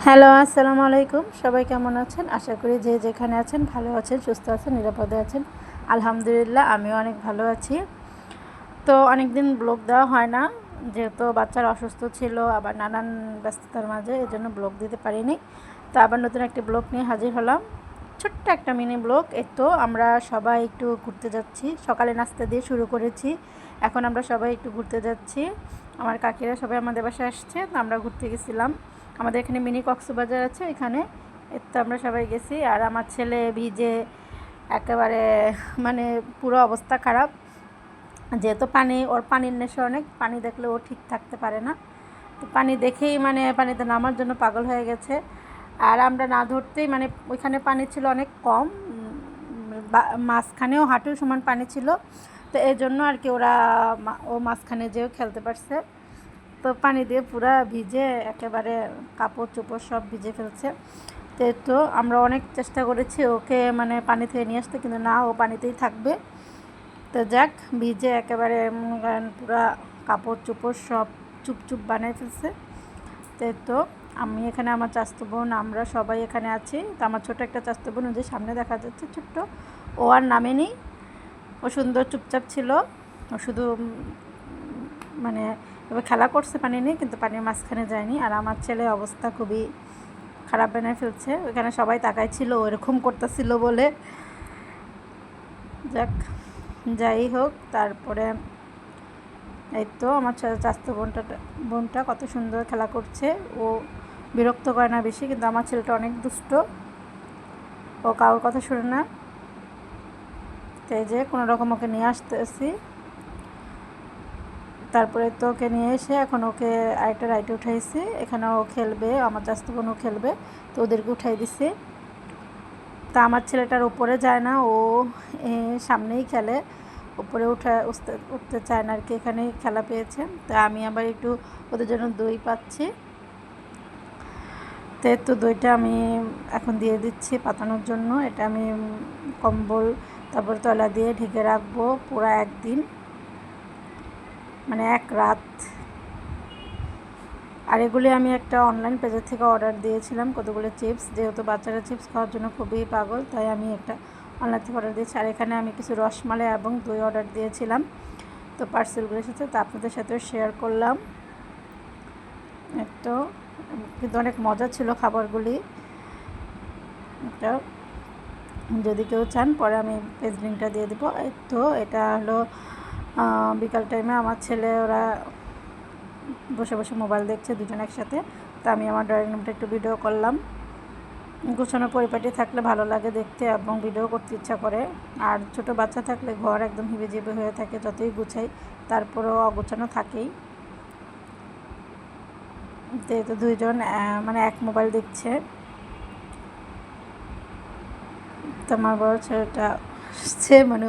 Hello, আসসালামু আলাইকুম। সবাই কেমন আছেন? আশা করি যে যেখানে আছেন ভালো আছেন, সুস্থ আছেন, নিরাপদে আছেন। আলহামদুলিল্লাহ আমিও অনেক ভালো আছি। তো অনেকদিন ব্লগ দেওয়া হয় না, যেহেতু বাচ্চারা অসুস্থ ছিল, আবার নানান ব্যস্ততার মাঝে এজন্য ব্লগ দিতে পারিনি। তো আবার নতুন একটি ব্লগ নিয়ে হাজির হলাম। ছোট্ট একটা মিনি ব্লগ। এই তো আমরা সবাই একটু ঘুরতে যাচ্ছি। সকালে নাস্তা দিয়ে শুরু করেছি, এখন আমরা সবাই একটু ঘুরতে যাচ্ছি। আমার কাকিরা সবাই আমাদের বাসায় আসছে, তো আমরা ঘুরতে গেছিলাম। আমাদের এখানে মিনি কক্সবাজার আছে, এখানে তো আমরা সবাই গেছি। আর আমার ছেলে ভিজে একেবারে মানে পুরো অবস্থা খারাপ, যেহেতু ওর পানির নেশা অনেক, পানি দেখলে ও ঠিক থাকতে পারে না। তো পানি দেখেই মানে পানিতে নামার জন্য পাগল হয়ে গেছে। আর আমরা না ধরতেই মানে ওইখানে পানি ছিল অনেক কম, মাঝখানেও হাঁটুর সমান পানি ছিল। তো এই জন্য আর কি ও মাঝখানে যেও খেলতে পারছে। তো পানি দিয়ে পুরা ভিজে একেবারে কাপড় চোপড় সব ভিজে ফেলছে। তো আমরা অনেক চেষ্টা করেছি ওকে মানে পানি থেকে নিয়ে আসতে, কিন্তু না, ও পানিতেই থাকবে। তো যাক, ভিজে একেবারে পুরা কাপড় চোপড় সব চুপ বানাই ফেলছে। তো আমি এখানে, আমার চাচাতো বোন, আমরা সবাই এখানে আছি। তো আমার ছোটো একটা চাচাতো বোন যে সামনে দেখা যাচ্ছে ছোট্ট, ও আর নামেনি। ও সুন্দর চুপচাপ ছিল। ও শুধু মানে এবার খেলা করছে পানি নিয়ে, কিন্তু পানির মাঝখানে যায়নি। আর আমার ছেলে অবস্থা খুবই খারাপ বানিয়ে ফেলছে, ওইখানে সবাই তাকাইছিল ওরকম করতেছিল বলে। যাক, যাই হোক, তারপরে এই তো আমার চাচাতো বোনটা কত সুন্দর খেলা করছে। ও বিরক্ত করে না বেশি, কিন্তু আমার ছেলেটা অনেক দুষ্ট, ও কারোর কথা শুনে না। তাই যে কোনো রকম ওকে নিয়ে আসতেছি। তারপরে তো ওকে নিয়ে এসে এখন ওকে আরেকটা রাইডে উঠাইছি, এখানে ও খেলবে, আমার চাচাতো বোনও খেলবে, তো ওদেরকে উঠাই দিছি। তা আমার ছেলেটার উপরে যায় না, ও সামনেই খেলে, উপরে উঠতে চায় না আর কি, এখানেই খেলা পেয়েছে। তা আমি আবার একটু ওদের জন্য দই পাচ্ছি, তো দইটা আমি এখন দিয়ে দিচ্ছি পাতানোর জন্য। এটা আমি কম্বল তারপর তলা দিয়ে ঢেকে রাখবো পুরো একদিন, মানে এক রাত। আর এগুলি আমি একটা অনলাইন পেজের থেকে অর্ডার দিয়েছিলাম, কতগুলো চিপস, যেহেতু বাচ্চারা চিপস খাওয়ার জন্য খুবই পাগল, তাই আমি একটা অনলাইন থেকে অর্ডার দিয়েছি। আর এখানে আমি কিছু রসমালাই এবং দই অর্ডার দিয়েছিলাম, তো পার্সেলগুলো এসেছে, তো আপনাদের সাথেও শেয়ার করলাম। তো কিন্তু অনেক মজা ছিল খাবারগুলি। এটা যদি কেউ চান পরে আমি পেজ লিঙ্কটা দিয়ে দেবো। তো এটা হলো বিকাল টাইমে আমার ছেলে ওরা বসে বসে মোবাইল দেখছে দুজন একসাথে। তো আমি আমার ড্রয়িং রুমটা একটু ভিডিও করলাম। গোছানো পরিপাটি থাকলে ভালো লাগে দেখতে এবং ভিডিও করতে ইচ্ছা করে। আর ছোটো বাচ্চা থাকলে ঘর একদম হিবিজিবি হয়ে থাকে, যতই গুছাই তারপরেও অগোছানো থাকেই। তো দুইজন মানে এক মোবাইল দেখছে। তো আমার বড় ছেলেটা সে মানে